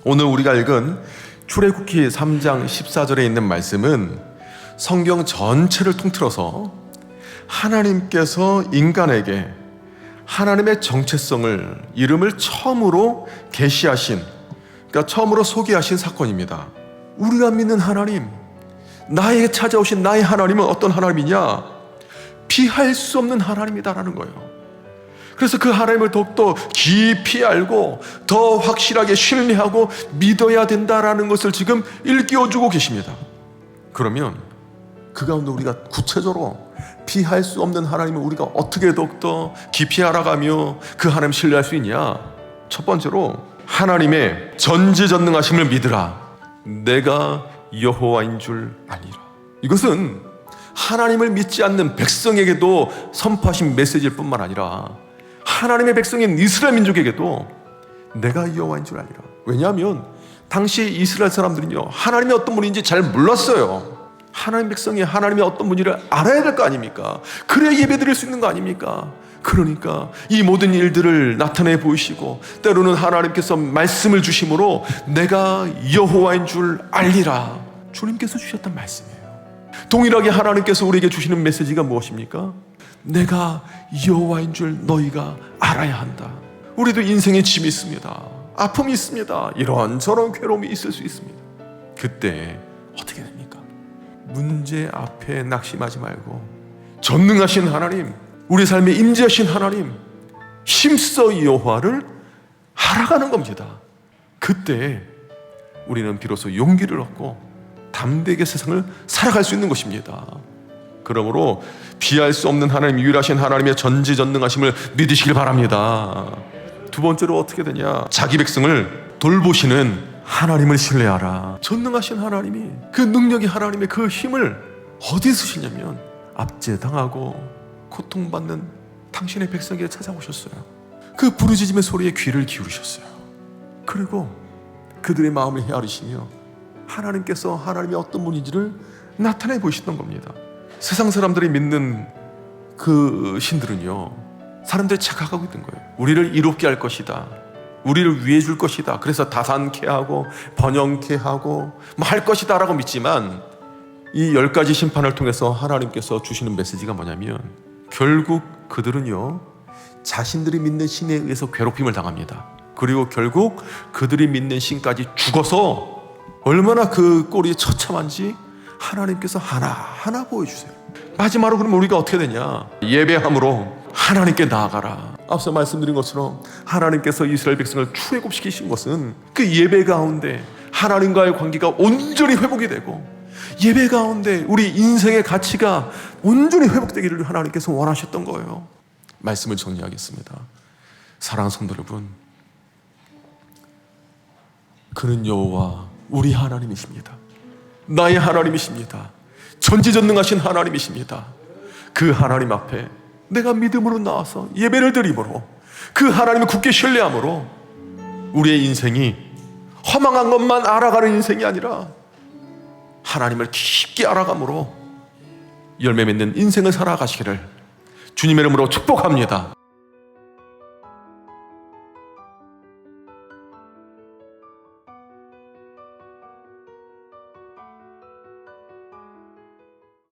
오늘 우리가 읽은 출애굽기 3장 14절에 있는 말씀은 성경 전체를 통틀어서 하나님께서 인간에게 하나님의 정체성을, 이름을 처음으로 계시하신, 그러니까 처음으로 소개하신 사건입니다. 우리가 믿는 하나님, 나에게 찾아오신 나의 하나님은 어떤 하나님이냐? 피할 수 없는 하나님이다라는 거예요. 그래서 그 하나님을 더욱더 깊이 알고 더 확실하게 신뢰하고 믿어야 된다라는 것을 지금 일깨워주고 계십니다. 그러면 그 가운데 우리가 구체적으로 피할 수 없는 하나님을 우리가 어떻게 더욱더 깊이 알아가며 그 하나님 신뢰할 수 있냐? 첫 번째로 하나님의 전지전능하심을 믿으라. 내가 여호와인 줄 알리라. 이것은 하나님을 믿지 않는 백성에게도 선포하신 메시지일 뿐만 아니라 하나님의 백성인 이스라엘 민족에게도 내가 여호와인 줄 알리라. 왜냐하면 당시 이스라엘 사람들은요, 하나님이 어떤 분인지 잘 몰랐어요. 하나님 백성이 하나님이 어떤 분인지를 알아야 될 거 아닙니까? 그래야 예배드릴 수 있는 거 아닙니까? 그러니까 이 모든 일들을 나타내 보이시고 때로는 하나님께서 말씀을 주심으로 내가 여호와인 줄 알리라. 주님께서 주셨던 말씀이에요. 동일하게 하나님께서 우리에게 주시는 메시지가 무엇입니까? 내가 여호와인 줄 너희가 알아야 한다. 우리도 인생에 짐이 있습니다. 아픔이 있습니다. 이런저런 괴로움이 있을 수 있습니다. 그때 어떻게 됩니까? 문제 앞에 낙심하지 말고 전능하신 하나님, 우리 삶에 임재하신 하나님, 힘써 여호와를 알아가는 겁니다. 그때 우리는 비로소 용기를 얻고 담대하게 세상을 살아갈 수 있는 것입니다. 그러므로 피할 수 없는 하나님, 유일하신 하나님의 전지전능하심을 믿으시길 바랍니다. 두 번째로 어떻게 되냐? 자기 백성을 돌보시는 하나님을 신뢰하라. 전능하신 하나님이, 그 능력의 하나님의 그 힘을 어디에 쓰시냐면 압제당하고 고통받는 당신의 백성에게 찾아오셨어요. 그 부르짖음의 소리에 귀를 기울이셨어요. 그리고 그들의 마음을 헤아리시며 하나님께서 하나님이 어떤 분인지를 나타내 보이시던 겁니다. 세상 사람들이 믿는 그 신들은요, 사람들이 착각하고 있는 거예요. 우리를 이롭게 할 것이다, 우리를 위해 줄 것이다, 그래서 다산케 하고 번영케 하고 뭐 할 것이다 라고 믿지만 이 10가지 심판을 통해서 하나님께서 주시는 메시지가 뭐냐면 결국 그들은요, 자신들이 믿는 신에 의해서 괴롭힘을 당합니다. 그리고 결국 그들이 믿는 신까지 죽어서 얼마나 그 꼴이 처참한지 하나님께서 하나하나 보여주세요. 마지막으로 그러면 우리가 어떻게 되냐? 예배함으로 하나님께 나아가라. 앞서 말씀드린 것처럼 하나님께서 이스라엘 백성을 출애굽시키신 것은 그 예배 가운데 하나님과의 관계가 온전히 회복이 되고 예배 가운데 우리 인생의 가치가 온전히 회복되기를 하나님께서 원하셨던 거예요. 말씀을 정리하겠습니다. 사랑하는 성도 여러분, 그는 여호와 우리 하나님이십니다. 나의 하나님이십니다. 전지전능하신 하나님이십니다. 그 하나님 앞에 내가 믿음으로 나와서 예배를 드림으로 그 하나님을 굳게 신뢰함으로 우리의 인생이 허망한 것만 알아가는 인생이 아니라 하나님을 깊게 알아감으로 열매 맺는 인생을 살아가시기를 주님의 이름으로 축복합니다.